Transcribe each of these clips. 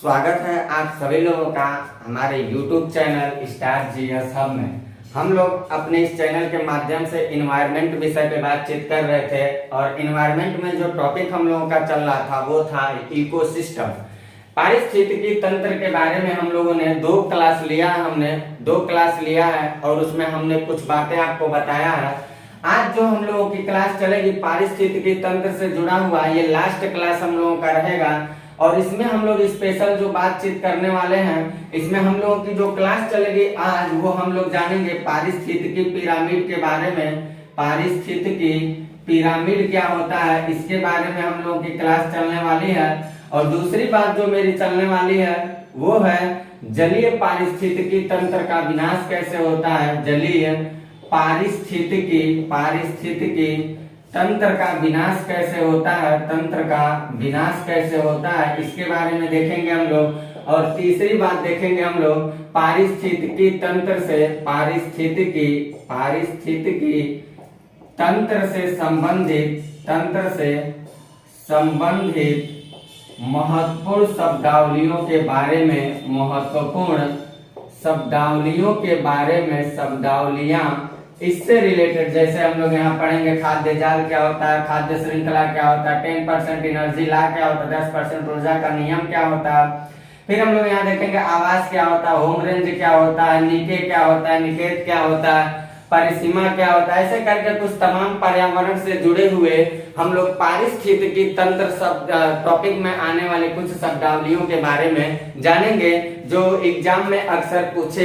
स्वागत है आप सभी लोगों का हमारे YouTube channel star GS hub में। हम लोग अपने इस चैनल के माध्यम से इन्वायरमेंट विषय पे बातचीत कर रहे थे और इन्वायरमेंट में जो टॉपिक हम लोगों का चल रहा था वो था इकोसिस्टम, पारिस्थितिकी तंत्र के बारे में। हम लोगों ने दो क्लास लिया है और उसमें हमने कुछ बातें आपको बताया है। आज जो हम लोगों की क्लास चलेगी पारिस्थितिकी तंत्र से जुड़ा हुआ, ये लास्ट क्लास हम लोगों का रहेगा और इसमें हम लोग स्पेशल जो बातचीत करने वाले हैं, इसमें हम लोगों की जो क्लास चलेगी आज वो हम लोग जानेंगे पारिस्थितिकी पिरामिड के बारे में। पारिस्थितिकी पिरामिड क्या होता है इसके बारे में हम लोगों की क्लास चलने वाली है। और दूसरी बात जो मेरी चलने वाली है वो है जलीय पारिस्थितिकी तंत्र का विनाश कैसे होता है। जलीय पारिस्थितिकी तंत्र का विनाश कैसे होता है, तंत्र का विनाश कैसे होता है इसके बारे में देखेंगे हम लोग। और तीसरी बात देखेंगे हम लोग पारिस्थितिकी तंत्र से पारिस्थितिकी तंत्र से संबंधित महत्वपूर्ण शब्दावलियों के बारे में, महत्वपूर्ण शब्दावलियों के बारे में, शब्दावलियां इससे रिलेटेड। जैसे हम लोग यहाँ पढ़ेंगे खाद्य जाल क्या होता है, खाद्य श्रृंखला क्या होता है, 10% एनर्जी लॉ क्या होता है, 10% ऊर्जा का नियम क्या होता है। फिर हम लोग यहाँ देखेंगे आवास क्या होता है, होम रेंज क्या होता है, निके क्या होता है, निकेत क्या होता है, परिसीमा क्या होता है। ऐसे करके कुछ तमाम पर्यावरण से जुड़े हुए हम लोग पारिस्थितिकी तंत्र शब्द टॉपिक में आने वाले कुछ शब्दावलियों के बारे में जानेंगे जो एग्जाम में अक्सर पूछे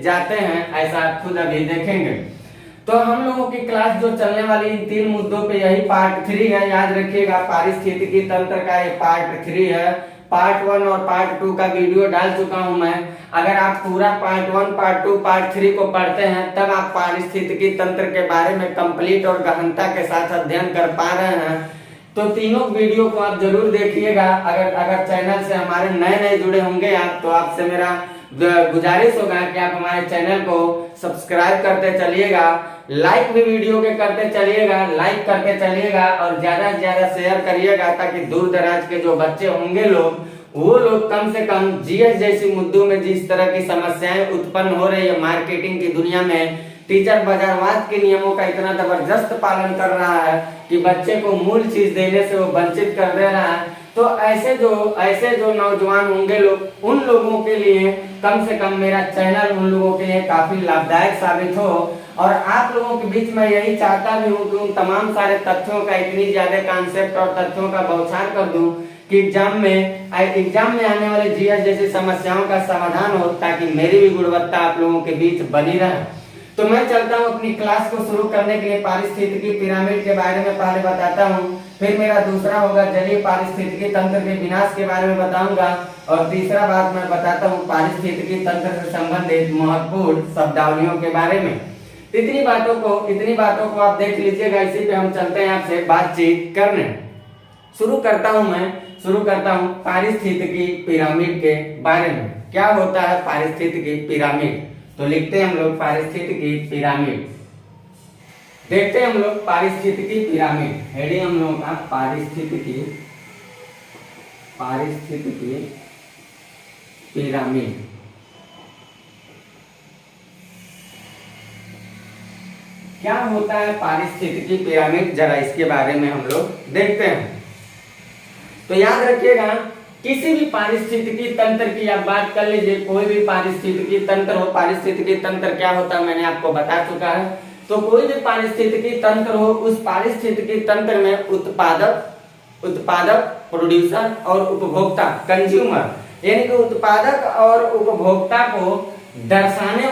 जाते हैं, ऐसा आप खुद अभी देखेंगे। तो हम लोगों की क्लास जो चलने वाली इन तीन मुद्दों पे यही पार्ट 3 है, याद रखिएगा। पारिस्थितिकी तंत्र का ये पार्ट 3 है। पार्ट 1 और पार्ट 2 का वीडियो डाल चुका हूं मैं। अगर आप पूरा पार्ट 1, पार्ट 2, पार्ट 3 को पढ़ते हैं तब आप पारिस्थितिकी तंत्र के बारे में कंप्लीट और गहनता के साथ अध्ययन कर पा रहे हैं। तो तीनों वीडियो को आप जरूर देखिएगा। अगर चैनल से हमारे नए जुड़े होंगे आप, तो आपसे मेरा गुजारिश होगा कि आप हमारे चैनल को सब्सक्राइब करते चलिएगा, लाइक भी वीडियो के करते चलिएगा, लाइक करते चलिएगा और ज्यादा से ज्यादा शेयर करिएगा ताकि दूर दराज के जो बच्चे होंगे वो लोग कम से कम जीएस जैसी मुद्दों में जिस तरह की समस्याएं उत्पन्न हो रही है मार्केटिंग की दुनिया में, टीचर बाजारवाद के नियमों का इतना जबरदस्त पालन कर रहा है कि बच्चे को मूल चीज देने से वो वंचित कर दे रहा है। तो ऐसे जो नौजवान होंगे लोग, उन लोगों के लिए कम से कम मेरा चैनल उन लोगों के लिए काफी लाभदायक साबित हो। और आप लोगों के बीच में यही चाहता भी हूँ कि उन तमाम सारे तथ्यों का, इतनी ज्यादा कॉन्सेप्ट और तथ्यों का बौछार कर दूं कि एग्जाम में आने वाले जीएस जैसी समस्याओं का समाधान हो, ताकि मेरी भी गुणवत्ता आप लोगों के बीच बनी रहे। तो मैं चलता हूँ अपनी क्लास को शुरू करने के लिए। पारिस्थितिकी पिरामिड के बारे में पहले बताता हूँ, फिर मेरा दूसरा होगा जलीय पारिस्थितिकी तंत्र के विनाश के बारे में बताऊंगा और तीसरा बात मैं बताता हूँ पारिस्थितिकी तंत्र से संबंधित महत्वपूर्ण शब्दावलियों के बारे में। इतनी बातों को आप देख लीजिएगा। इसी पे हम चलते हैं आपसे बातचीत करने। शुरू करता हूँ पारिस्थितिकी पिरामिड के बारे में। क्या होता है पारिस्थितिकी पिरामिड? तो लिखते हैं हम लोग पारिस्थितिकी पिरामिड। देखते हैं हम लोग पारिस्थितिकी पिरामिड। हेडिंग हम लोगों का पारिस्थितिकी पिरामिड। क्या होता है पारिस्थितिकी पिरामिड, जरा इसके बारे में हम लोग देखते हैं। तो याद रखिएगा, किसी भी पारिस्थितिकी तंत्र की आप बात कर लीजिए, कोई भी पारिस्थितिकी तंत्र हो, पारिस्थितिकी तंत्र क्या होता है मैंने आपको बता चुका है। तो कोई भी पारिस्थितिकी तंत्र हो, उस पारिस्थितिकी तंत्र में उत्पादक प्रोड्यूसर और उपभोक्ता कंज्यूमर, यानी कि उत्पादक और उपभोक्ता को दर्शाने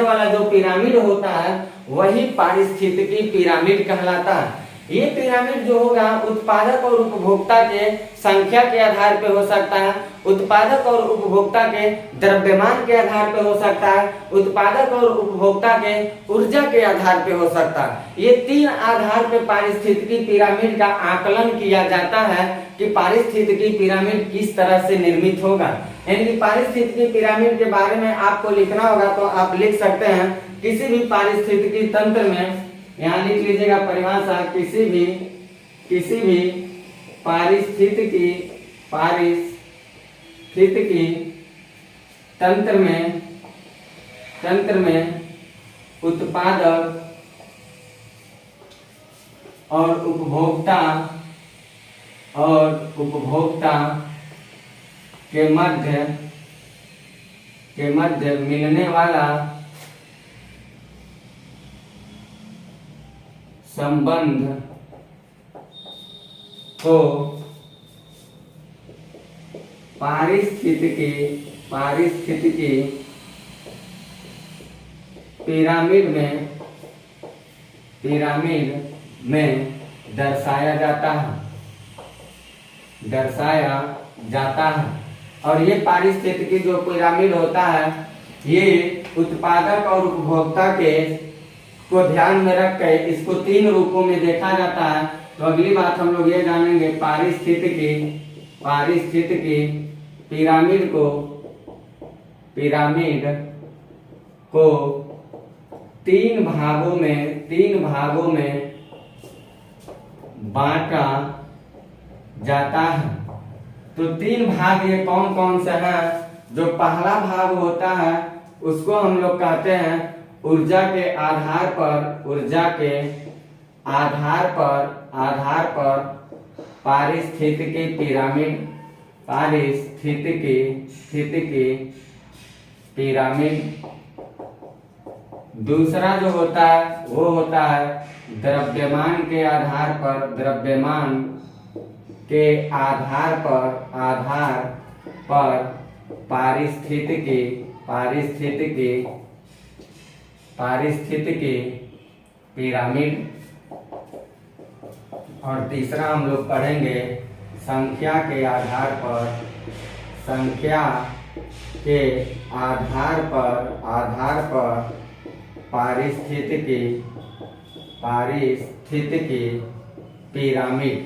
वाला जो पिरामिड होता है वही पारिस्थितिकी पिरामिड कहलाता है। ये पिरामिड जो होगा उत्पादक और उपभोक्ता के संख्या के आधार पे हो सकता है, उत्पादक और उपभोक्ता के द्रव्यमान के आधार पे हो सकता है, उत्पादक और उपभोक्ता के ऊर्जा के आधार पे हो सकता है। ये 3 आधार पे पारिस्थितिकी पिरामिड का आकलन किया जाता है कि पारिस्थितिकी पिरामिड किस तरह से निर्मित होगा। यानी कि पारिस्थितिकी पिरामिड के बारे में आपको लिखना होगा तो आप लिख सकते हैं किसी भी पारिस्थितिकी तंत्र में, यहाँ लिख लीजिएगा परिभाषा, किसी भी पारिस्थितिकी पारिस्थितिकी तंत्र में उत्पादक और उपभोक्ता के मध्य मिलने वाला संबंध को पारिस्थितिकी पिरामिड में दर्शाया जाता है। और ये पारिस्थितिकी जो पिरामिड होता है, ये उत्पादक और उपभोक्ता को ध्यान में रख कर इसको 3 रूपों में देखा जाता है। तो अगली बात हम लोग ये जानेंगे, पारिस्थितिकी पिरामिड को 3 भागों में बांटा जाता है। तो 3 भाग ये कौन कौन से हैं? जो पहला भाग होता है उसको हम लोग कहते हैं ऊर्जा के आधार पर पारिस्थितिकी पिरामिड। दूसरा जो होता है वो होता है द्रव्यमान के आधार पर पारिस्थितिकी पिरामिड। और तीसरा हम लोग पढ़ेंगे संख्या के आधार पर पारिस्थितिकी पिरामिड।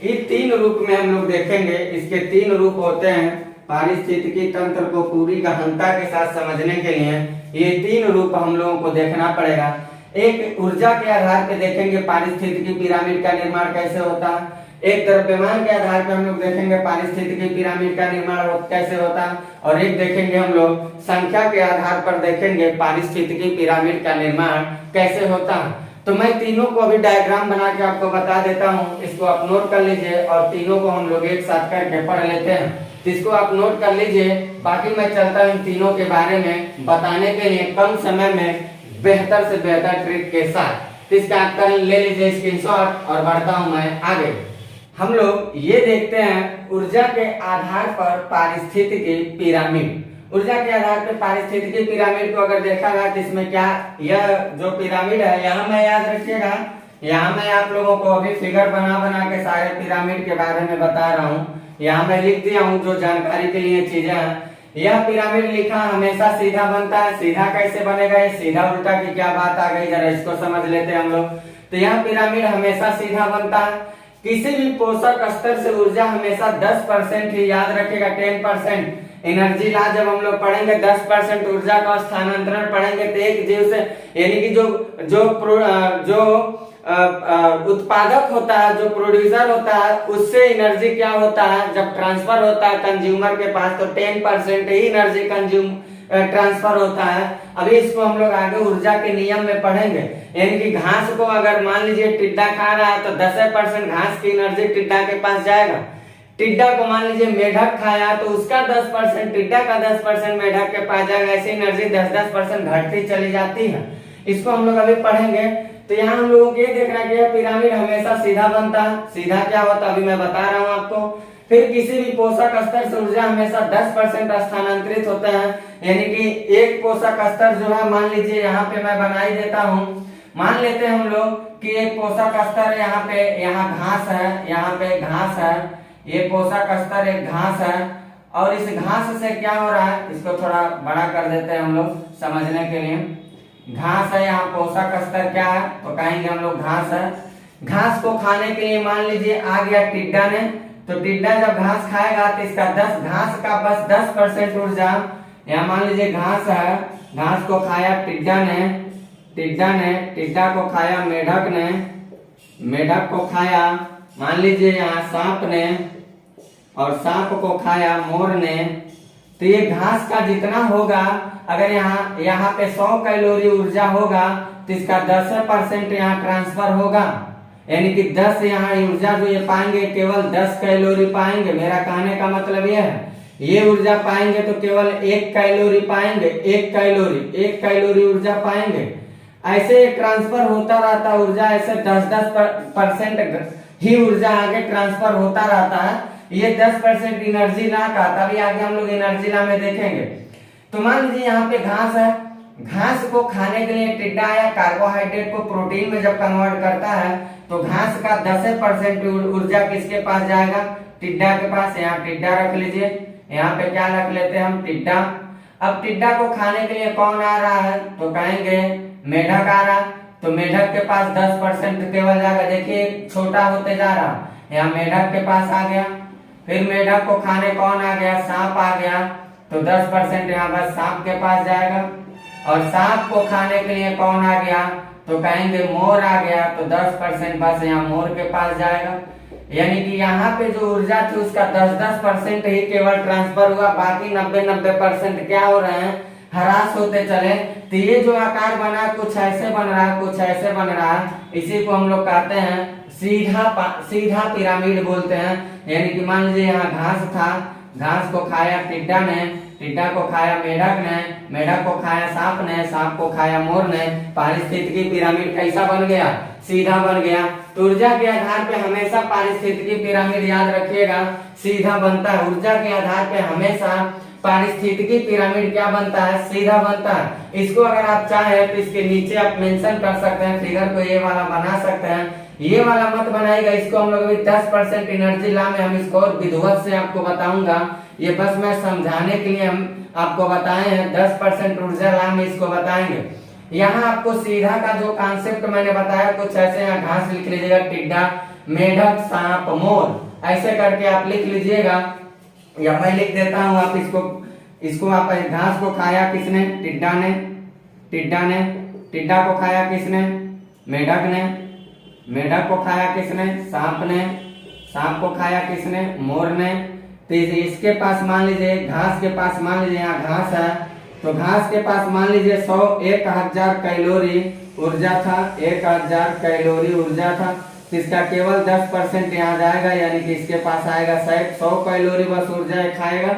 ये 3 रूप में हम लोग देखेंगे। इसके 3 रूप होते हैं। पारिस्थितिकी तंत्र को पूरी गहनता के साथ समझने के लिए ये 3 रूप हम लोगों को देखना पड़ेगा। एक ऊर्जा के आधार पे देखेंगे पारिस्थितिकी पिरामिड का निर्माण कैसे होता है। एक द्रव्यमान के आधार पे हम लोग देखेंगे पारिस्थितिकी पिरामिड का निर्माण कैसे होता है। और एक देखेंगे हम लोग संख्या के आधार पर देखेंगे पारिस्थितिकी पिरामिड का निर्माण कैसे होता है। तो मैं तीनों को अभी डायग्राम बना के आपको बता देता हूँ, इसको आप नोट कर लीजिए और तीनों को हम लोग एक साथ करके पढ़ लेते हैं। इसको आप नोट कर लीजिए, बाकी मैं चलता हूँ तीनों के बारे में बताने के लिए कम समय में बेहतर से बेहतर ट्रिक के साथ। इसका आप कर ले लीजिए स्क्रीनशॉट और बढ़ता हूँ मैं आगे। हम लोग ये देखते हैं ऊर्जा के आधार पर पारिस्थितिकी पिरामिड। ऊर्जा के आधार पर पारिस्थितिकी पिरामिड को अगर देखा जाए तो इसमें क्या, यह जो पिरामिड है यहाँ मैं याद रखिएगा, यहाँ मैं आप लोगों को अभी फिगर बना के सारे पिरामिड के बारे में बता रहा हूँ। यहाँ मैं लिख दिया हूँ जो जानकारी के लिए चीजें हैं। यह पिरामिड लिखा हमेशा सीधा बनता है। सीधा कैसे बनेगा, ये सीधा उल्टा की क्या बात आ गई, जरा इसको समझ लेते हैं हम लोग। तो यह पिरामिड हमेशा सीधा बनता है। किसी भी पोषक स्तर से ऊर्जा हमेशा 10% ही, याद रखिएगा 10% एनर्जी ला जब हम लोग पढ़ेंगे 10% ऊर्जा का स्थानांतरण पढ़ेंगे तो एक जीव से, यानी कि जो उत्पादक होता है, जो प्रोड्यूसर होता है, उससे एनर्जी क्या होता है जब ट्रांसफर होता है कंज्यूमर के पास, तो 10% ही एनर्जी ट्रांसफर होता है। अभी इसको हम लोग आगे ऊर्जा के नियम में पढ़ेंगे। यानी कि घास को अगर मान लीजिए टिड्डा खा रहा है तो 10% घास की एनर्जी टिड्डा के पास जाएगा। टिड्डा को मान लीजिए मेढक खाया तो उसका 10%, टिड्डा का 10% मेढक के पास जाएगा। ऐसी एनर्जी 10% घटती चली जाती है। इसको हम लोग अभी पढ़ेंगे। तो यहाँ हम लोगों को ये देखना कि पिरामिड हमेशा सीधा बनता है। सीधा क्या होता है अभी मैं बता रहा हूँ आपको। फिर किसी भी पोषक स्तर से ऊर्जा हमेशा 10% स्थानांतरित होते हैं। यानी कि एक पोषक स्तर जो है, मान लीजिए यहाँ पे मैं बना ही देता हूँ। मान लेते हैं हम लोग कि एक पोषक स्तर यहाँ पे, यहाँ घास है, यहाँ पे घास है, ये पोषक स्तर एक घास है। और इस घास से क्या हो रहा है, इसको थोड़ा बड़ा कर देते हैं हम लोग समझने के लिए। घास है, यहाँ पोषक स्तर क्या है तो कहेंगे हम लोग घास है। घास को खाने के लिए मान लीजिए आ गया टिड्डा ने, तो टिड्डा जब घास खाएगा तो इसका घास का बस 10% ऊर्जा, यहाँ मान लीजिए घास है, घास को खाया टिड्डा ने, टिड्डा को खाया मेढक ने, मेढक को खाया मान लीजिए यहाँ सांप ने और सांप को खाया मोर ने, तो ये घास का जितना होगा, अगर यहाँ पे 100 कैलोरी ऊर्जा होगा तो इसका 10% यहाँ ट्रांसफर होगा, यानी कि 10 यहाँ ऊर्जा जो ये पाएंगे केवल 10 कैलोरी पाएंगे। मेरा कहने का मतलब यह है, ये ऊर्जा पाएंगे तो केवल 1 कैलोरी पाएंगे, 1 कैलोरी ऊर्जा पाएंगे। ऐसे ट्रांसफर होता रहता ऊर्जा, ऐसे 10% ही ऊर्जा आगे ट्रांसफर होता रहता है। ये 10% एनर्जी ला का, तभी आगे हम लोग एनर्जी ला में देखेंगे। तो मान लीजिए यहाँ पे घास है, घास को खाने के लिए टिड्डा या कार्बोहाइड्रेट को प्रोटीन में जब कन्वर्ट करता है तो घास का 10% ऊर्जा किसके पास जाएगा, टिड्डा के पास। यहाँ टिड्डा रख लीजिए, यहाँ पे क्या रख लेते हैं हम, टिड्डा। अब टिड्डा को खाने के लिए कौन आ रहा है, तो कहेंगे मेढक आ रहा, तो मेढक के पास 10% केवल जाएगा। देखिए छोटा होते जा रहा, यहाँ मेढक के पास आ गया। फिर मेढक को खाने कौन आ गया, सांप आ गया, तो 10% यहाँ बस सांप के पास जाएगा। और सांप को खाने के लिए कौन आ गया, तो कहेंगे मोर आ गया, तो 10% बस यहाँ मोर के पास जाएगा। यानी कि यहाँ पे जो ऊर्जा थी उसका 10% ही केवल ट्रांसफर हुआ, बाकी 90% क्या हो रहे हैं, हरास होते चले। तो ये जो आकार बना कुछ ऐसे बन रहा है, कुछ ऐसे बन रहा है, इसी को हम लोग कहते हैं सीधा पिरामिड बोलते हैं। यानी कि मान लीजिए यहाँ घास था, घास को खाया टिड्डा ने, टिड्डा को खाया मेढक ने, मेढक को खाया सांप ने, सांप को खाया मोर ने। पारिस्थितिकी पिरामिड कैसा बन गया, सीधा बन गया। तो ऊर्जा के आधार पे हमेशा पारिस्थितिकी पिरामिड याद रखिएगा, सीधा बनता है। ऊर्जा के आधार पे हमेशा पारिस्थितिकी पिरामिड क्या बनता है, सीधा बनता है। इसको अगर आप चाहें तो इसके नीचे आप मेंशन कर सकते हैं, फिगर को ये वाला बना सकते हैं। ये वाला मत बनाएगा, इसको हम लोग अभी 10% एनर्जी ला में हम इसको और विधिवत से आपको बताऊंगा। ये बस मैं समझाने के लिए हम आपको बताए हैं, 10% ऊर्जा ला में इसको बताएंगे। यहाँ आपको सीधा का जो कॉन्सेप्ट मैंने बताया कुछ ऐसे, यहाँ घास लिख लीजिएगा, टिड्डा, मेढक, सांप, मोर, ऐसे करके आप लिख लीजिएगा, या मैं लिख देता हूँ। आप इसको आप घास को खाया किसने, टिड्डा ने, टिड्डा को खाया किसने, मेढक ने, मेढक को खाया किसने, सांप ने, सांप को खाया किसने, मोर ने। तो इसके पास मान लीजिए, घास के पास मान लीजिए यहाँ घास है, तो घास के पास मान लीजिए 1000 कैलोरी ऊर्जा था, 1000 कैलोरी ऊर्जा था। तो इसका केवल 10% यहाँ जाएगा, यानी कि इसके पास आएगा 100 कैलोरी बस ऊर्जा खाएगा।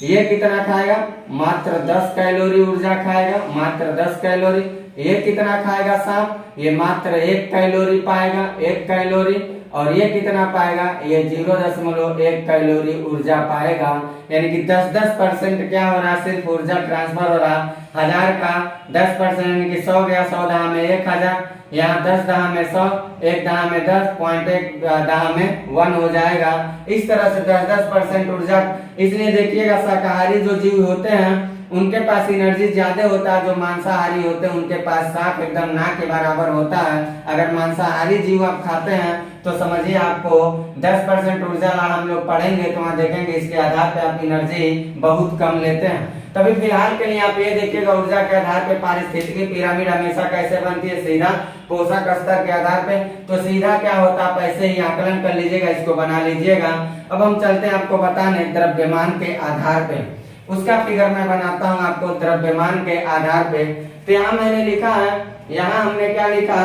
ये कितना खाएगा, मात्र 10 कैलोरी ऊर्जा खाएगा, मात्र 10 कैलोरी। ये कितना खाएगा सांप, ये मात्र 1 कैलोरी पाएगा, 1 कैलोरी। और ये कितना पाएगा, ये 0.1 कैलोरी ऊर्जा पाएगा। यानी कि 10% क्या हो रहा है, सिर्फ ऊर्जा ट्रांसफर हो रहा। 1000 का 10% यानी कि 100 गया, 100 दहा में 1000, यहाँ 10 दहा में 100, 1 दहा में 10, 0.1 दहा में 1 हो जाएगा। इस तरह से 10% ऊर्जा। इसलिए देखिएगा शाकाहारी जो जीव होते हैं उनके पास एनर्जी ज्यादा होता है, जो मांसाहारी होते हैं उनके पास साफ एकदम ना के बराबर होता है। अगर मांसाहारी जीव आप खाते हैं तो समझिए आपको 10% ऊर्जा ला हम लोग पढ़ेंगे तो वहाँ देखेंगे इसके आधार पे आप एनर्जी बहुत कम लेते हैं। तभी फिलहाल के लिए आप ये देखिएगा, ऊर्जा के आधार पे पारिस्थितिकी पिरामिड हमेशा कैसे बनती है, सीधा पोषक स्तर के आधार पे। तो सीधा क्या होता है, आप ऐसे ही आकलन कर लीजिएगा, इसको बना लीजिएगा। अब हम चलते हैं आपको बताने द्रव्यमान के आधार पे, उसका फिगर मैं बनाता हूँ आपको द्रव्यमान के आधार पे। तो यहाँ मैंने लिखा है, यहाँ हमने क्या लिखा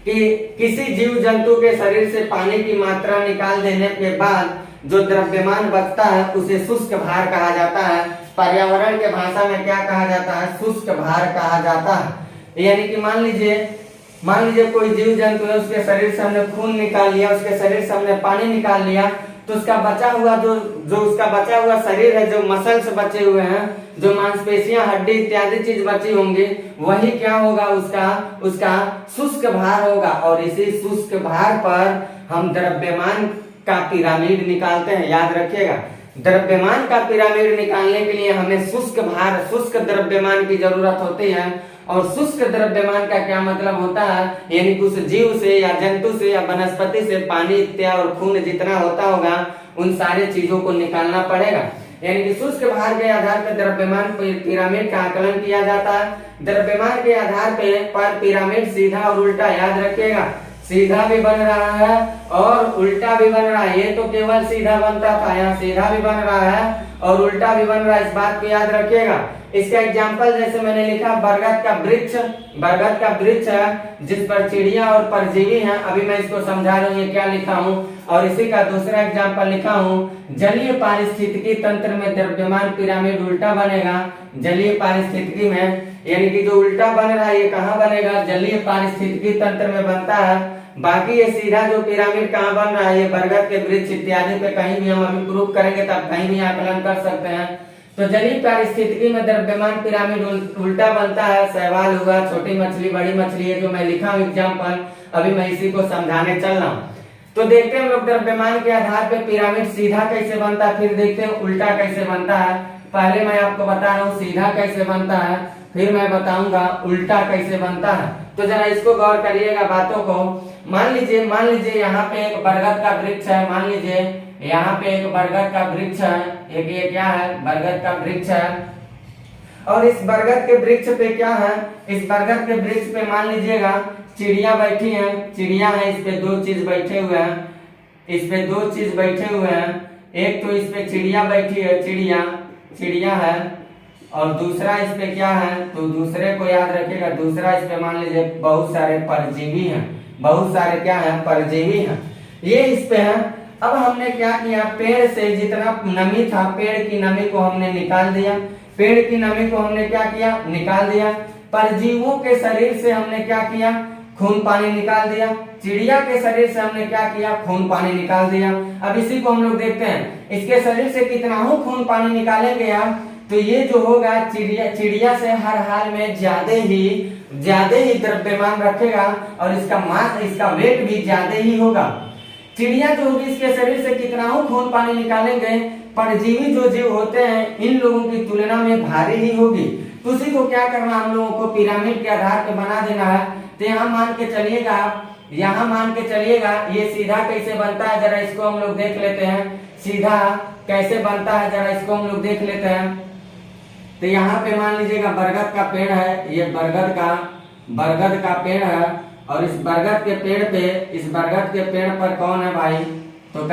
कि किसी जीव जंतु के शरीर से पानी की मात्रा निकाल देने के बाद जो द्रव्यमान बचता है उसे शुष्क भार कहा जाता है। पर्यावरण के भाषा में क्या कहा जाता है, शुष्क भार कहा जाता है। यानी कि मान लीजिए कोई जीव जंतु है, उसके शरीर से हमने खून निकाल लिया, उसके शरीर से हमने पानी निकाल लिया, तो उसका बचा हुआ जो उसका बचा हुआ शरीर है, जो मसल्स बचे हुए हैं, जो मांसपेशियां, हड्डी इत्यादि चीज बची होंगी, वही क्या होगा, उसका शुष्क भार होगा। और इसी शुष्क भार पर हम द्रव्यमान का पिरामिड निकालते हैं। याद रखिएगा, द्रव्यमान का पिरामिड निकालने के लिए हमें शुष्क भार, शुष्क द्रव्यमान की जरूरत होती है। और शुष्क द्रव्यमान का क्या मतलब होता है, यानी कि उस जीव से या जंतु से या वनस्पति से पानी इत्यादि और खून जितना होता होगा उन सारे चीजों को निकालना पड़ेगा। यानी कि शुष्क भार के आधार पर द्रव्यमान पिरामिड का आकलन किया जाता है। द्रव्यमान के आधार पर पिरामिड सीधा और उल्टा, याद रखिएगा, सीधा भी बन रहा है और उल्टा भी बन रहा है। ये तो केवल सीधा बनता था, यहाँ सीधा भी बन रहा है और उल्टा भी बन रहा है, इस बात को याद रखिएगा। इसका एग्जाम्पल जैसे मैंने लिखा बरगद का वृक्ष, बरगद का वृक्ष है जिस पर चिड़िया और परजीवी हैं। अभी मैं इसको समझा रहा हूँ ये क्या लिखा हूँ। और इसी का दूसरा एग्जाम्पल लिखा हूँ, जलीय पारिस्थितिकी तंत्र में द्रव्यमान पिरामिड उल्टा बनेगा। जलीय पारिस्थितिकी में यानी कि जो उल्टा बन रहा है ये कहाँ बनेगा, जलीय पारिस्थितिकी तंत्र में बनता है। बाकी ये सीधा जो पिरामिड कहाँ बन रहा है, ये बरगद के वृक्ष इत्यादि पे कहीं भी हम अभी प्रूव करेंगे तब कहीं भी आकलन कर सकते हैं। तो जलीय पारिस्थितिकी में द्रव्यमान पिरामिड उल्टा बनता है। सवाल हुआ छोटी मछली बड़ी मछली है जो मैं लिखा हूँ एग्जाम्पल, अभी मैं इसी को समझाने चल रहा हूँ। तो देखते हैं हम लोग द्रव्यमान के आधार पे पिरामिड सीधा कैसे बनता है, फिर देखते हैं उल्टा कैसे बनता है। पहले मैं आपको बता रहा हूँ सीधा कैसे बनता है, फिर मैं बताऊंगा उल्टा कैसे बनता है। तो जरा इसको गौर करिएगा बातों को। मान लीजिए यहाँ पे एक बरगद का वृक्ष है, मान लीजिए यहाँ पे एक बरगद का वृक्ष है, एक ये क्या है बरगद का वृक्ष है। और इस बरगद के वृक्ष पे क्या है, इस बरगद के वृक्ष पे मान लीजिएगा चिड़िया बैठी है, चिड़िया है, इस पे दो चीज बैठे हुए हैं, इस पे दो चीज बैठे हुए हैं। एक तो इस पे चिड़िया बैठी है, चिड़िया है, और दूसरा इस पे क्या है, तो दूसरे को याद रखिएगा, दूसरा इस पे मान लीजिए बहुत सारे परजीवी हैं, बहुत सारे क्या है परजीवी हैं, ये इस पे है। अब हमने क्या किया, पेड़ से जितना नमी था पेड़ की नमी को हमने निकाल दिया, पेड़ की नमी को हमने क्या किया निकाल दिया। परजीवों के शरीर से हमने क्या किया, खून पानी निकाल दिया। चिड़िया के शरीर से हमने क्या किया, खून पानी निकाल दिया। अब इसी को हम लोग देखते हैं, इसके शरीर से कितना हो खून पानी निकालेंगे आप, तो ये जो होगा चिड़िया से हर हाल में ज्यादा ही द्रव्यमान रखेगा और इसका मास इसका वेट भी ज्यादा ही होगा। चिड़िया जो होगी इसके शरीर से कितना हो खून पानी निकालेंगे, परजीवी जो जीव होते हैं इन लोगों की तुलना में भारी ही होगी। तो उसी को क्या करना हम लोगों को पिरामिड के आधार पे बना देना है। तो यहाँ मान के चलिएगा आप, यहाँ मान के चलिएगा ये सीधा कैसे बनता है, जरा इसको हम लोग देख लेते हैं। सीधा कैसे बनता है जरा इसको हम लोग देख लेते हैं। तो यहाँ पे मान लीजिएगा बरगद का पेड़ है, ये बरगद का पेड़ है और इस बरगद के पेड़ पे, इस बरगद के पेड़ पर कौन है भाई, तो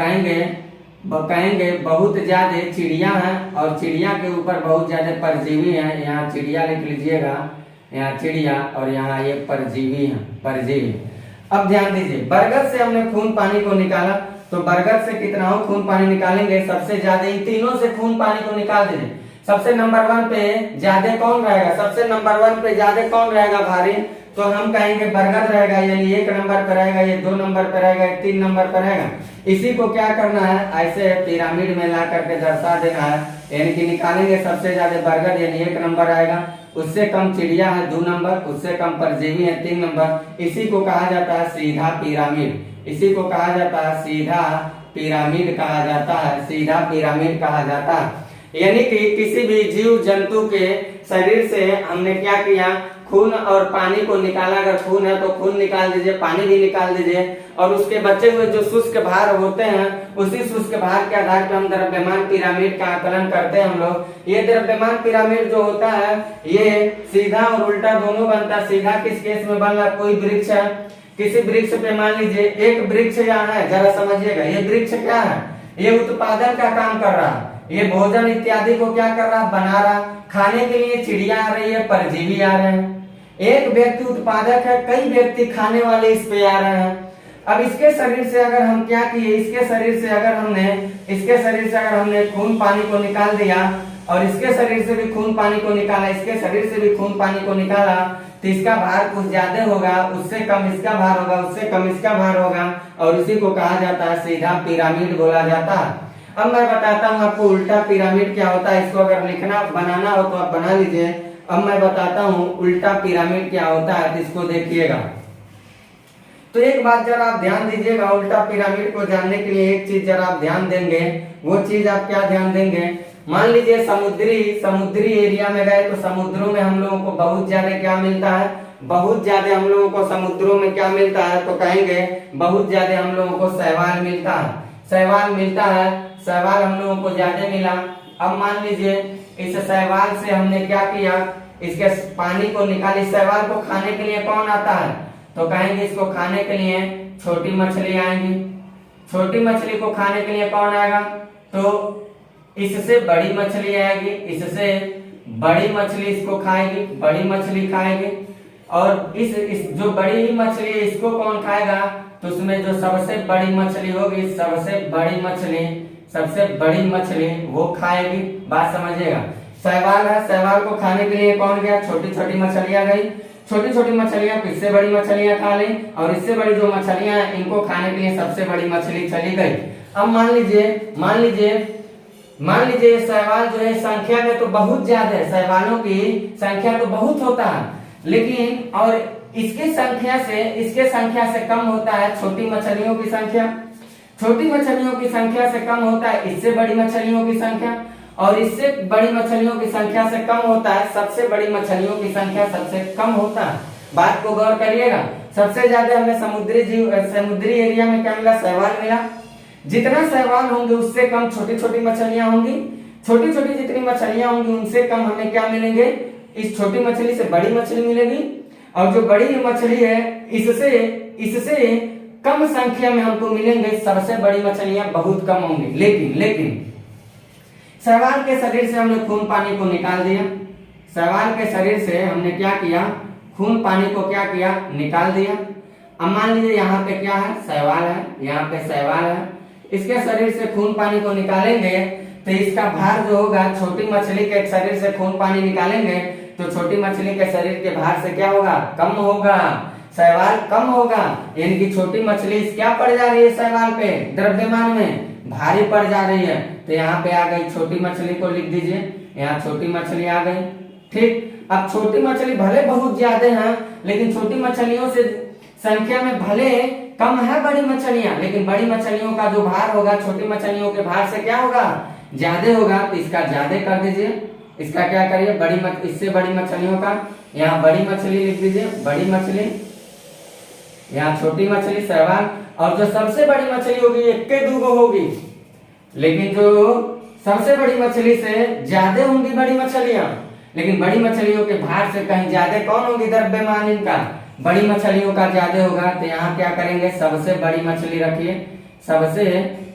कहेंगे बहुत ज्यादा चिड़िया है और चिड़िया के ऊपर बहुत ज्यादा परजीवी है। यहाँ चिड़िया लिख लीजिएगा, यहाँ चिड़िया और यहाँ ये परजीवी है, परजीवी। अब ध्यान दीजिए, बरगद से हमने खून पानी को निकाला, तो बरगद से कितना हो खून पानी निकालेंगे, सबसे ज्यादा इन तीनों से खून पानी को निकाल दीजिए। सबसे नंबर 1 पे ज्यादा कौन रहेगा, सबसे नंबर 1 पे ज्यादा कौन रहेगा भारी, तो हम कहेंगे बरगद रहेगा, यानी 1 नंबर पे रहेगा, ये 2 नंबर पे रहेगा, ये 3 नंबर पे रहेगा। इसी को क्या करना है, ऐसे पिरामिड में ला करके दर्शा देना है, यानी कि निकालेंगे सबसे ज्यादा बरगद यानी 1 नंबर आएगा, उससे कम चिड़िया है 2 नंबर, उससे कम परजीवी है 3 नंबर। इसी को कहा जाता है सीधा पिरामिड, इसी को कहा जाता है सीधा पिरामिड कहा जाता है, सीधा पिरामिड कहा जाता है। यानी कि किसी भी जीव जंतु के शरीर से हमने क्या किया, खून और पानी को निकाला। अगर खून है तो खून निकाल दीजिए, पानी भी निकाल दीजिए, और उसके बचे हुए जो शुष्क भार होते हैं उसी शुष्क भार के आधार पर हम द्रव्यमान पिरामिड का आकलन करते हैं हम लोग। ये द्रव्यमान पिरामिड जो होता है ये सीधा और उल्टा दोनों बनता है। सीधा किस केस में बन रहा, कोई वृक्ष है, किसी वृक्ष पे मान लीजिए एक वृक्ष यहाँ है, जरा समझिएगा, ये वृक्ष क्या है, ये उत्पादन का काम कर रहा है, ये भोजन इत्यादि को क्या कर रहा, बना रहा। खाने के लिए चिड़िया आ रही है, परजीवी आ रहे हैं। एक व्यक्ति उत्पादक है, कई व्यक्ति खाने वाले इस पे आ रहे हैं। अब इसके शरीर से अगर हम क्या किए, इसके शरीर से अगर हमने खून पानी को निकाल दिया और इसके शरीर से भी खून पानी को निकाला, इसके शरीर से भी खून पानी को निकाला, तो इसका भार कुछ ज्यादा होगा, उससे कम इसका भार होगा, उससे कम इसका भार होगा, और इसी को कहा जाता है सीधा पिरामिड बोला जाता है। अब मैं बताता हूँ आपको उल्टा पिरामिड क्या होता है। इसको अगर लिखना बनाना हो तो आप बना लीजिए। अब मैं बताता हूँ उल्टा पिरामिड क्या होता है, तो इसको देखिएगा। तो एक बात जरा आप ध्यान दीजिएगा, उल्टा पिरामिड को जानने के लिए एक चीज जरा आप ध्यान देंगे। वो चीज आप क्या ध्यान देंगे, मान लीजिए समुद्री एरिया में गए तो समुद्रों में हम लोगों को बहुत ज्यादा क्या मिलता है, बहुत ज्यादा हम लोगों को समुद्रों में क्या मिलता है, तो कहेंगे बहुत ज्यादा हम लोगों को शैवाल मिलता है, शैवाल मिलता है, शैवाल हम लोगों को ज्यादा मिला। अब मान लीजिए इस शैवाल से हमने क्या किया, इसके पानी को निकाली। शैवाल को खाने के लिए कौन आता है, तो कहेंगे इसको खाने के लिए छोटी मछली आएंगी। छोटी मछली को खाने के लिए कौन आएगा? तो इससे बड़ी मछली आएगी, इससे बड़ी मछली इसको खाएगी, बड़ी मछली खाएगी। और इस जो बड़ी मछली है इसको कौन खाएगा? तो उसमें जो सबसे बड़ी मछली होगी, सबसे बड़ी मछली वो खाएगी। बात समझिएगा। शैवाल है, शैवाल को खाने के लिए कौन गया? छोटी छोटी मछलियां गई। छोटी छोटी मछलियां इससे बड़ी मछलियां खा ली, और इससे बड़ी जो मछलियां हैं इनको खाने के लिए सबसे बड़ी मछली चली गई। अब मान लीजिए शैवाल जो है संख्या में तो बहुत ज्यादा है, शैवालों की संख्या तो बहुत होता है, लेकिन और इसके संख्या से कम होता है छोटी मछलियों की संख्या। छोटी मछलियों की संख्या से कम होता है इससे बड़ी मछलियों की संख्या, और इससे बड़ी मछलियों की संख्या से कम होता है सबसे बड़ी मछलियों की संख्या सबसे कम होता है। बात को गौर करिएगा। सबसे ज्यादा हमें समुद्री एरिया में क्या मिला? शैवाल मिला। जितना शैवाल होंगे उससे कम छोटी छोटी मछलियां होंगी। छोटी छोटी जितनी मछलियां होंगी उनसे कम हमें क्या मिलेंगे? इस छोटी मछली से बड़ी मछली मिलेगी, और जो बड़ी मछली है इससे कम संख्या में हमको मिलेंगे सबसे बड़ी मछलियां बहुत कम होंगी। लेकिन शैवाल के शरीर से हमने खून पानी को निकाल दिया। शैवाल के शरीर से हमने क्या किया? खून पानी को क्या किया? निकाल दिया। अब मान लीजिए यहाँ पे क्या है? शैवाल है, यहाँ पे शैवाल है। इसके शरीर से खून पानी को निकालेंगे तो इसका भार जो होगा, छोटी मछली के शरीर से खून पानी निकालेंगे तो छोटी मछली के शरीर के भार से क्या होगा? कम होगा, शैवाल कम होगा। यानी कि छोटी मछली क्या पड़ जा रही है? शैवाल पे द्रव्यमान में भारी पड़ जा रही है। तो यहाँ पे आ गई छोटी मछली को लिख दीजिए, यहाँ छोटी मछली आ गई। ठीक, अब छोटी मछली भले बहुत ज्यादा है, लेकिन छोटी मछलियों से संख्या में भले कम है बड़ी मछलियां, लेकिन बड़ी मछलियों का जो भार होगा छोटी मछलियों के भार से क्या होगा? ज्यादा होगा। तो इसका ज्यादा कर दीजिए। इसका क्या करिए? इससे बड़ी मछलियों का यहाँ बड़ी मछली लिख दीजिए, बड़ी मछली, यहाँ छोटी मछली शैवाल, और जो सबसे बड़ी मछली होगी एक के दूगो होगी, लेकिन जो सबसे बड़ी मछली से ज्यादा होंगी बड़ी मछलियां, लेकिन बड़ी मछलियों के भार से कहीं ज्यादा कौन होगी? द्रव्यमान इनका बड़ी मछलियों का ज्यादा होगा। तो यहाँ क्या करेंगे? सबसे बड़ी मछली रखिए, सबसे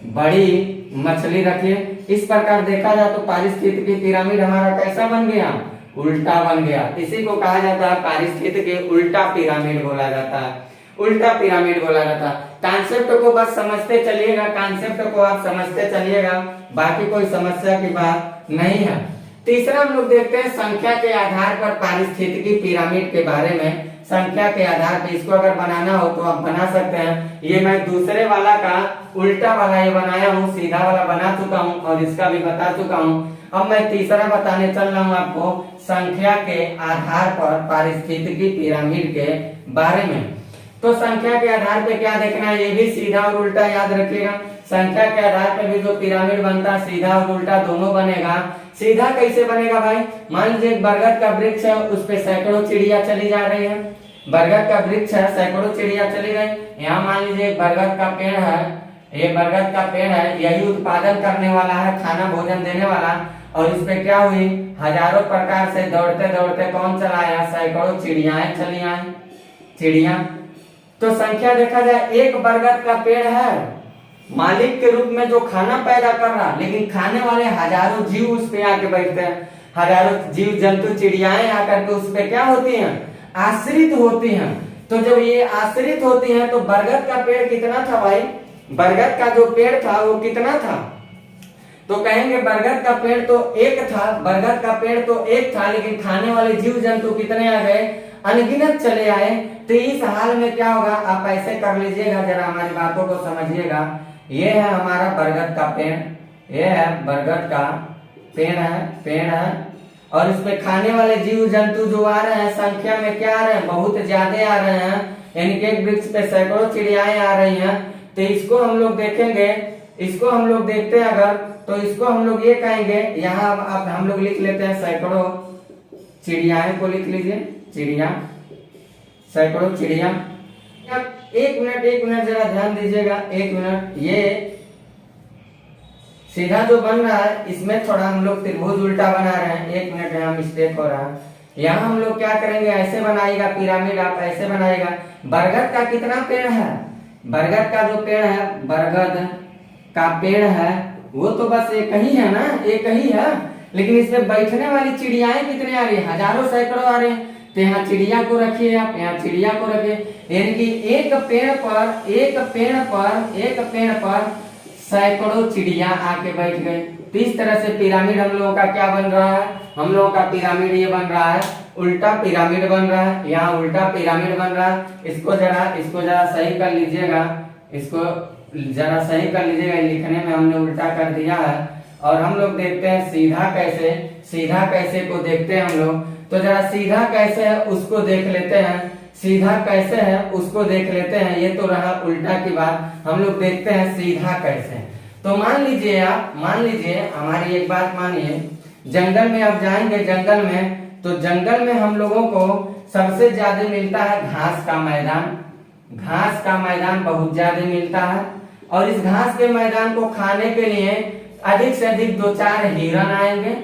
बड़ी मछली रखिए। इस प्रकार देखा जाए तो पारिस्थितिकी पिरामिड हमारा कैसा बन गया? उल्टा बन गया। इसी को कहा जाता है पारिस्थितिकी उल्टा पिरामिड बोला जाता है, उल्टा पिरामिड बोला जाता है। कॉन्सेप्ट को बस समझते चलिएगा, कॉन्सेप्ट को आप समझते चलिएगा, बाकी कोई समस्या की बात नहीं है। तीसरा हम लोग देखते हैं संख्या के आधार पर पारिस्थितिकी पिरामिड के बारे में। संख्या के आधार पर इसको अगर बनाना हो तो आप बना सकते हैं। ये मैं दूसरे वाला का उल्टा वाला ये बनाया हूँ, सीधा वाला बना चुका हूँ और इसका भी बता चुका हूँ। अब मैं तीसरा बताने चल रहा हूँ आपको संख्या के आधार पर पारिस्थितिकी पिरामिड के बारे में। तो संख्या के आधार पे क्या देखना है? ये भी सीधा और उल्टा याद रखिएगा। संख्या के आधार पे भी जो पिरामिड बनता है सीधा और उल्टा दोनों बनेगा। सीधा कैसे बनेगा भाई? मान लीजिए एक बरगद का वृक्ष है, उस पे सैकड़ों चिड़िया चली जा रही है। बरगद का वृक्ष है, सैकड़ों चिड़िया चली गई। यहाँ मान लीजिए एक बरगद का पेड़ है, ये बरगद का पेड़ है, यही उत्पादन करने वाला है, खाना भोजन देने वाला। और इस पे क्या हुई? हजारों प्रकार से दौड़ते दौड़ते कौन चला आया? सैकड़ों चिड़ियाएं चली आई, चिड़िया। तो संख्या देखा जाए, एक बरगद का पेड़ है, मालिक के रूप में जो खाना पैदा कर रहा, लेकिन खाने वाले हजारों जीव उस पे आके बैठते हैं। हजारों जीव जंतु चिड़ियाएं आकर के उस पे क्या होती हैं? आश्रित होती हैं। तो जब ये आश्रित होती हैं तो बरगद का पेड़ कितना था भाई? बरगद का जो पेड़ था वो कितना था? तो कहेंगे बरगद का पेड़ तो एक था, बरगद का पेड़ तो एक था, लेकिन खाने वाले जीव जंतु कितने आ गए? अनगिनत चले आए। तो इस हाल में क्या होगा? आप ऐसे कर लीजिएगा, जरा हमारी बातों को समझिएगा। ये है हमारा बरगद का पेड़, ये है बरगद का पेड़ है, और इसमें खाने वाले जीव जंतु जो आ रहे हैं संख्या में क्या आ रहे हैं? बहुत ज्यादा आ रहे हैं। यानी कि एक वृक्ष पे सैकड़ों चिड़ियाएं आ रही हैं। तो इसको हम लोग देखेंगे, इसको हम लोग देखते हैं अगर, तो इसको हम लोग ये कहेंगे, यहाँ अब हम लोग लिख लेते हैं सैकड़ों चिड़ियाएं को लिख लीजिए, चिड़िया, सैकड़ों चिड़िया। एक मिनट जरा ध्यान दीजिएगा, एक मिनट। ये सीधा जो बन रहा है इसमें थोड़ा हम लोग त्रिभुज उल्टा बना रहे हैं। एक मिनट, यहाँ मिस्टेक हो रहा है। यहाँ हम लोग क्या करेंगे, ऐसे बनाइएगा पिरामिड, आप ऐसे बनाइएगा। बरगद का कितना पेड़ है, बरगद का जो पेड़ है, बरगद का पेड़ है वो तो बस एक ही है ना, एक ही है, लेकिन इसमें बैठने वाली चिड़ियाएं कितने आ रही है, हजारों सैकड़ों आ रहे हैं। तो यहाँ चिड़िया को रखिए आप, यहाँ चिड़िया को रखिए, यानी कि एक पेड़ पर सैकड़ों चिड़िया आके बैठ गए। तो इस तरह से पिरामिड हम लोगों का क्या बन रहा है, हम लोगों का पिरामिड ये बन रहा है, उल्टा पिरामिड बन रहा है, यहाँ उल्टा पिरामिड बन रहा है। इसको जरा सही कर लीजिएगा, इसको जरा सही कर लीजिएगा, लिखने में हमने उल्टा कर दिया है। और हम लोग देखते हैं सीधा कैसे को देखते हैं हम लोग। तो जरा सीधा कैसे है उसको देख लेते हैं, सीधा कैसे है उसको देख लेते हैं। ये तो रहा उल्टा की बात, हम लोग देखते हैं सीधा कैसे। तो मान लीजिए हमारी एक बात मानिए, जंगल में आप जाएंगे, जंगल में, तो जंगल में हम लोगों को सबसे ज्यादा मिलता है घास का मैदान, घास का मैदान बहुत ज्यादा मिलता है। और इस घास के मैदान को खाने के लिए अधिक से अधिक 2-4 हिरन आएंगे,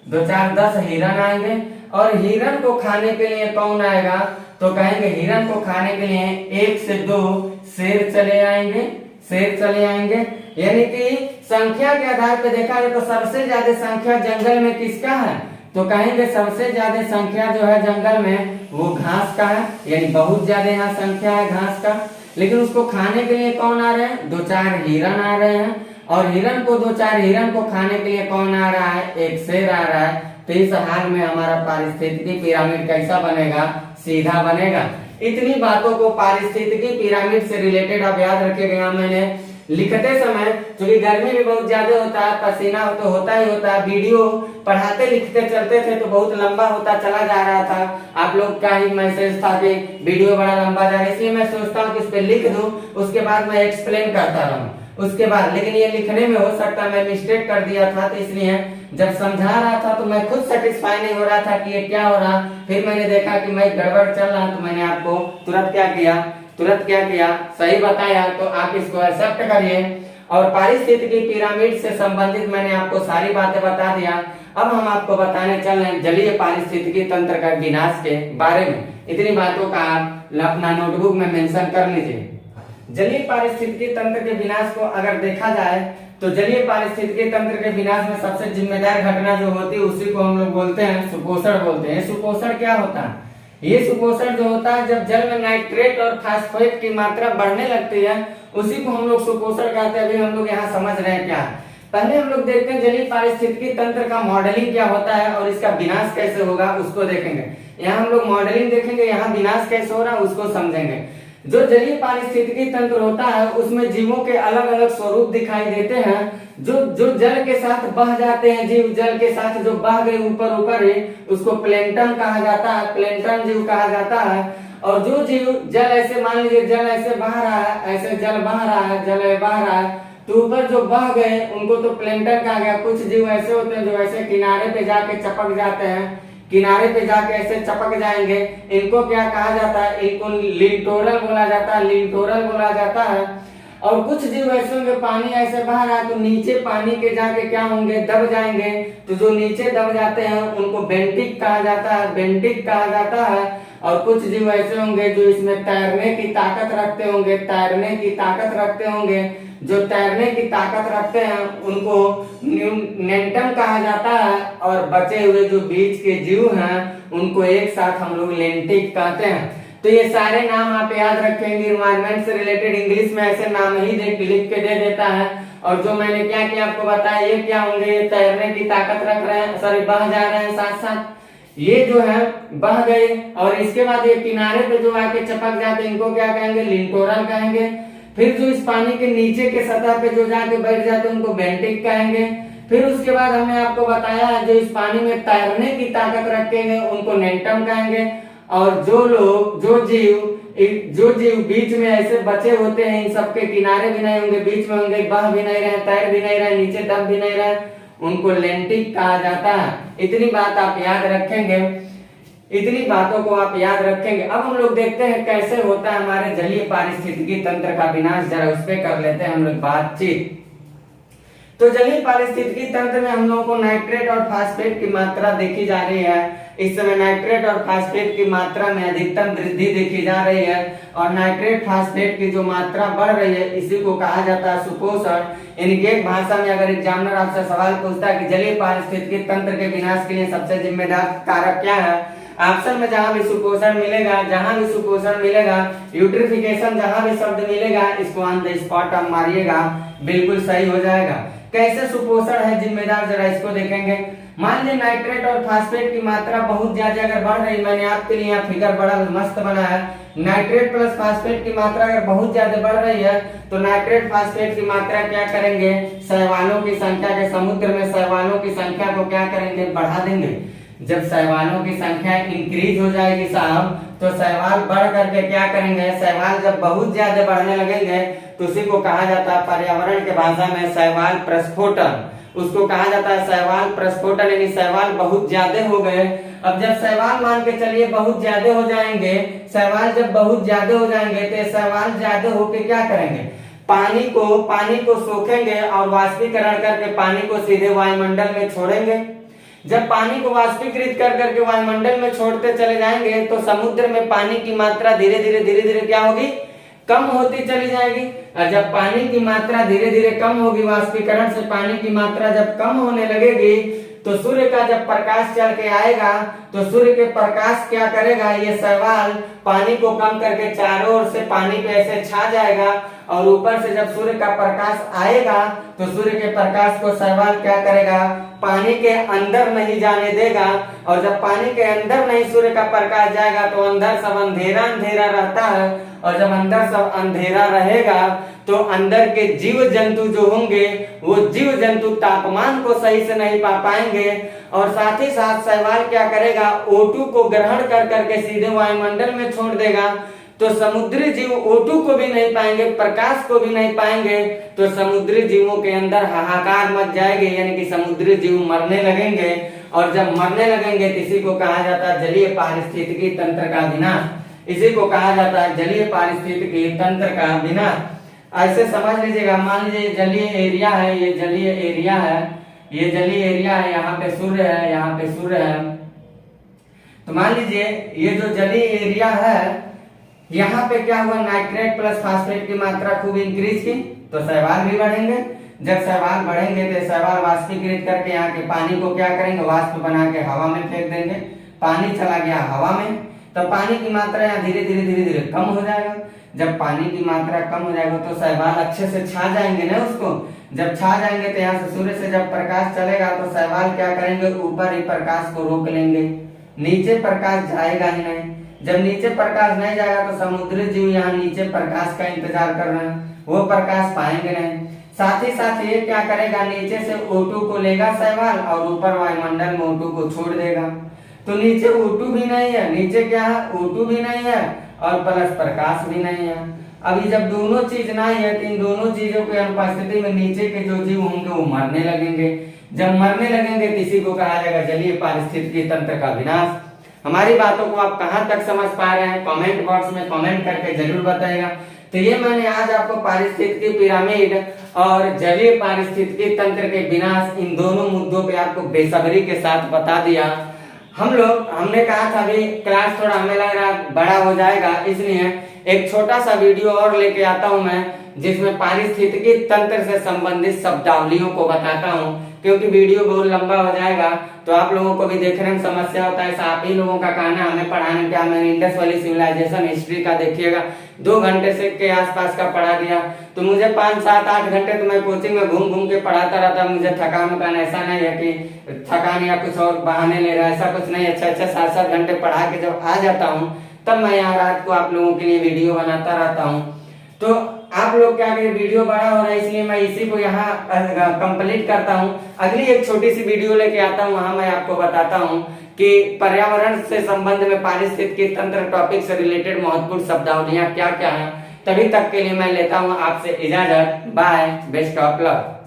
2-4-10 हिरन आएंगे। और हिरन को खाने के लिए कौन आएगा, तो कहेंगे हिरन को खाने के लिए 1 से 2 शेर चले आएंगे, शेर चले आएंगे। यानी कि संख्या के आधार पर देखा जाए तो सबसे ज्यादा संख्या जंगल में किसका है, तो कहेंगे सबसे ज्यादा संख्या जो है जंगल में वो घास का है, यानी बहुत ज्यादा यहाँ संख्या है घास का। लेकिन उसको खाने के लिए कौन आ रहे हैं, 2-4 हिरन आ रहे हैं। और हिरन को 2-4 हिरन को खाने के लिए कौन आ रहा है, एक शेर आ रहा है। तो इस हाल में हमारा पारिस्थितिकी पिरामिड कैसा बनेगा, सीधा बनेगा। इतनी बातों को पारिस्थितिकी पिरामिड से रिलेटेड आप याद रखिएगा। मैंने लिखते समय, क्योंकि गर्मी भी बहुत ज्यादा होता है, पसीना तो होता ही होता है, वीडियो पढ़ाते लिखते चलते थे तो बहुत लंबा होता चला जा रहा था। आप लोग का ही मैसेज था कि वीडियो बड़ा लंबा जा रहा है, इसलिए मैं सोचता हूँ कि इस पे लिख दूं, उसके बाद मैं एक्सप्लेन करता रहूं उसके बाद। लेकिन ये लिखने में हो सकता मैं मिस्टेक कर दिया था, तो इसलिए जब समझा रहा था तो मैं खुद सेटिस्फाई नहीं हो रहा था कि ये क्या हो रहा। फिर मैंने देखा कि मैं गड़बड़ चल रहा, तो मैंने आपको तुरंत क्या किया, सही बताया। तो आप इसको एक्सेप्ट करिए। और पारिस्थितिकी पिरामिड से संबंधित मैंने आपको सारी बातें बता दिया। अब हम आपको बताने चल रहे हैं जलीय पारिस्थितिकी तंत्र का विनाश के बारे में। इतनी बातों का आप अपना नोटबुक में मेंशन कर लीजिए। जलीय पारिस्थितिकी तंत्र के विनाश को अगर देखा जाए तो जलीय पारिस्थितिकी तंत्र के विनाश में सबसे जिम्मेदार घटना जो होती है उसी को हम लोग बोलते हैं सुपोषण बोलते हैं। सुपोषण क्या होता है, ये सुपोषण जो होता है जब जल में नाइट्रेट और फास्फेट की मात्रा बढ़ने लगती है, उसी को हम लोग सुपोषण कहते हैं। अभी हम लोग यहाँ समझ रहे हैं क्या। पहले हम लोग देखते हैं जलीय पारिस्थितिकी तंत्र का मॉडलिंग क्या होता है और इसका विनाश कैसे होगा उसको देखेंगे। यहाँ हम लोग मॉडलिंग देखेंगे, यहाँ विनाश कैसे हो रहा है उसको समझेंगे। जो जलीय पारिस्थितिकी तंत्र होता है उसमें जीवों के अलग अलग स्वरूप दिखाई देते हैं, जो जल के साथ बह जाते हैं, जीव जल के साथ जो बह गए ऊपर ही, उसको प्लैंटन कहा जाता है, प्लैंटन जीव कहा जाता है। और जो जीव जल ऐसे, मान लीजिए जल ऐसे बह रहा है, ऐसे जल बह रहा है, जल बह रहा है, तो ऊपर जो बह गए उनको तो प्लैंटन कहा गया। कुछ जीव ऐसे होते हैं जो ऐसे किनारे पे जाके चपक जाते हैं, किनारे पे जाके ऐसे चपक जाएंगे, इनको क्या कहा जाता है, इनको लिंटोरल बोला जाता है, लिंटोरल बोला जाता है। और कुछ जीव ऐसे होंगे, पानी ऐसे बह रहा है तो नीचे पानी के जाके क्या होंगे, दब जाएंगे। तो जो नीचे दब जाते हैं उनको बेंटिक कहा जाता है, बेंटिक कहा जाता है। और कुछ जीव ऐसे होंगे जो इसमें तैरने की ताकत रखते होंगे, तैरने की ताकत रखते होंगे। जो तैरने की ताकत रखते हैं उनको नेंटम कहा जाता है। और बचे हुए जो बीच के जीव हैं उनको एक साथ हम लोग लेंटिक कहते हैं। तो ये सारे नाम आप याद रखेंगे। इन्वायरमेंट से रिलेटेड इंग्लिश में ऐसे नाम ही लिख के दे देता है। और जो मैंने क्या किया आपको बताया, ये क्या होंगे, ये तैरने की ताकत रख रहे हैं, सॉरी बह जा रहे हैं साथ साथ, ये जो है बह गए। और इसके बाद ये किनारे पे जो आके चपक जाते हैं इनको क्या कहेंगे, लिंटोरल कहेंगे। फिर जो इस पानी के नीचे के सतह पे जो जाके बैठ जाते हैं उनको बेंटिक कहेंगे। फिर उसके बाद हमने आपको बताया जो इस पानी में तैरने की ताकत रखेंगे उनको नेंटम कहेंगे। और जो जीव बीच में ऐसे बचे होते हैं, इन सबके किनारे भी नहीं होंगे, बीच में होंगे, बह भी नहीं रहे, तैर भी नहीं रहे, नीचे दब भी नहीं रहे, उनको लेंटिक कहा जाता है। इतनी बात आप याद रखेंगे, इतनी बातों को आप याद रखेंगे। अब हम लोग देखते हैं कैसे होता है हमारे जलीय पारिस्थितिकी तंत्र का विनाश, जरा उस पर कर लेते हैं हम लोग बातचीत। तो जलीय पारिस्थितिकी तंत्र में हम लोगों को नाइट्रेट और फास्फेट की मात्रा देखी जा रही है। इस समय नाइट्रेट और फास्फेट की मात्रा में अधिकतम वृद्धि देखी जा रही है और नाइट्रेट फास्फेट की जो मात्रा बढ़ रही है इसी को कहा जाता है सुपोषण। इनकी एक भाषा में अगर एग्जामिनर आपसे सवाल पूछता है कि जलीय पारिस्थितिकी तंत्र के विनाश के लिए सबसे जिम्मेदार कारक क्या है, ऑप्शन में जहां भी सुपोषण मिलेगा, जहां भी सुपोषण मिलेगा, यूट्रिफिकेशन जहां भी शब्द मिलेगा, इसको ऑन द स्पॉट आप मारिएगा, बिल्कुल सही हो जाएगा। कैसे सुपोषण है जिम्मेदार, जरा इसको देखेंगे। मान लीजिए नाइट्रेट और फास्फेट की मात्रा बहुत ज्यादा अगर बढ़ रही, मैंने आपके लिए यहाँ फिगर बड़ा मस्त बनाया है। नाइट्रेट प्लस फास्फेट की मात्रा अगर बहुत ज्यादा बढ़ रही है तो नाइट्रेट फास्फेट की मात्रा क्या करेंगे, शैवालों की संख्या के समुद्र में शैवालों की संख्या को क्या करेंगे, बढ़ा देंगे। जब शैवालों की संख्या इंक्रीज हो जाएगी साहब तो शैवाल बढ़ करके क्या करेंगे, शैवाल जब बहुत ज्यादा बढ़ने लगेंगे तो उसी को कहा जाता है पर्यावरण के भाषा में शैवाल प्रस्फोटन, उसको कहा जाता है शैवाल प्रस्फोटन, यानी शैवाल बहुत ज्यादा हो गए। अब जब शैवाल मान के चलिए बहुत ज्यादा हो जाएंगे, शैवाल जब बहुत ज्यादा हो जाएंगे तो शैवाल ज्यादा होके क्या करेंगे, पानी को सोखेंगे और वाष्पीकरण करके पानी को सीधे वायुमंडल में छोड़ेंगे। जब पानी को वाष्पीकृत कर करके वायुमंडल में छोड़ते चले जाएंगे तो समुद्र में पानी की मात्रा धीरे धीरे क्या होगी, कम होती चली जाएगी। और जब पानी की मात्रा धीरे धीरे कम होगी, वाष्पीकरण से पानी की मात्रा जब कम होने लगेगी तो सूर्य का जब प्रकाश चल के आएगा तो सूर्य के प्रकाश क्या करेगा, ये शैवाल पानी को कम करके चारों ओर से पानी पे ऐसे छा जाएगा और ऊपर से जब सूर्य का प्रकाश आएगा तो सूर्य के प्रकाश को शैवाल क्या करेगा, पानी के अंदर नहीं जाने देगा। और जब पानी के अंदर नहीं सूर्य का प्रकाश जाएगा तो अंदर सब अंधेरा अंधेरा रहता है और जब अंदर सब अंधेरा रहेगा तो अंदर के जीव जंतु जो होंगे वो जीव जंतु तापमान को सही से नहीं पा पाएंगे और साथ ही साथ शैवाल क्या करेगा, O2 को ग्रहण कर करके सीधे वायुमंडल में छोड़ देगा। तो समुद्री जीव O2 को भी नहीं पाएंगे, प्रकाश को भी नहीं पाएंगे, तो समुद्री जीवों के अंदर हाहाकार मच जाएगी, यानी कि समुद्री जीव मरने लगेंगे। और जब मरने लगेंगे तो इसी को कहा जाता है जलीय पारिस्थितिकी तंत्र का विनाश। इसी को कहा जाता है जलीय पारिस्थितिकी तंत्र का विनाश। ऐसे समझ लीजिएगा, मान लीजिए जलीय एरिया है, ये जलीय एरिया है, ये जलीय एरिया है, यहाँ पे सूर्य है, यहाँ पे सूर्य है। तो मान लीजिए ये जो जलीय एरिया है यहाँ पे क्या हुआ, नाइट्रेट प्लस फास्फेट की मात्रा खूब इंक्रीज की तो शैवाल भी बढ़ेंगे। जब शैवाल बढ़ेंगे तो शैवाल वाष्पीकृत करके यहाँ के पानी को क्या करेंगे, वाष्प बना के हवा में फेंक देंगे। पानी चला गया हवा में तो पानी की मात्रा यहाँ धीरे धीरे कम हो जाएगा। जब पानी की मात्रा कम हो जाएगा तो शैवाल अच्छे से छा जाएंगे ना उसको। जब छा जाएंगे तो यहाँ से सूर्य से जब प्रकाश चलेगा तो शैवाल क्या करेंगे, ऊपर ही प्रकाश को रोक लेंगे, नीचे प्रकाश जाएगा ही नहीं। जब नीचे प्रकाश नहीं जाएगा तो समुद्री जीव यहाँ नीचे प्रकाश का इंतजार कर रहे हैं, वो प्रकाश पाएंगे नहीं। साथ ही साथ ये क्या करेगा, नीचे से O2 को लेगा शैवाल और ऊपर वायुमंडल में O2 को छोड़ देगा। तो नीचे O2 भी नहीं है, नीचे क्या है, O2 भी नहीं है और प्लस प्रकाश भी नहीं है। अभी जब दोनों चीज नहीं है तो इन दोनों चीजों की अनुपस्थिति में नीचे के जो जीव होंगे वो मरने लगेंगे। जब मरने लगेंगे तो इसी को कहा जाएगा जलीय पारिस्थितिकी तंत्र का विनाश। हमारी बातों को आप कहां तक समझ पा रहे हैं, कमेंट बॉक्स में कमेंट करके जरूर बताइएगा। तो ये मैंने आज आपको पारिस्थितिकी पिरामिड और जलीय पारिस्थितिकी तंत्र के विनाश, इन दोनों मुद्दों पे आपको बेसब्री के साथ बता दिया। हमने कहा था अभी क्लास थोड़ा हमें लग रहा बड़ा हो जाएगा, इसलिए एक छोटा सा वीडियो और लेके आता हूं मैं, जिसमें पारिस्थितिकी तंत्र से संबंधित शब्दावलियों को बताता हूं, क्योंकि वीडियो बहुत लंबा हो जाएगा तो आप लोगों को भी देखने में समस्या होता है। आप ही लोगों का कहना हमें पढ़ाने क्या, मैंने इंडस वाली सिविलाइजेशन हिस्ट्री का देखिएगा 2 घंटे से के आसपास का पढ़ा दिया, तो मुझे 5, 7, 8 घंटे तो मैं कोचिंग में घूम घूम के पढ़ाता रहता। मुझे थकान उकान ऐसा नहीं है कि थकान या कुछ और बहाने ले रहा है, ऐसा कुछ नहीं। अच्छा 7-7 घंटे पढ़ा के जब आ जाता हूँ तब मैं यहाँ रात को आप लोगों के लिए वीडियो बनाता रहता हूँ। तो आप लोग क्या करें, वीडियो बड़ा हो रहा है इसलिए मैं इसी को यहाँ कंप्लीट करता हूँ। अगली एक छोटी सी वीडियो लेके आता हूँ, वहां मैं आपको बताता हूँ कि पर्यावरण से संबंध में पारिस्थितिकी तंत्र टॉपिक से रिलेटेड महत्वपूर्ण शब्दावलियां क्या क्या हैं। तभी तक के लिए मैं लेता हूँ आपसे इजाजत। Bye, best of luck.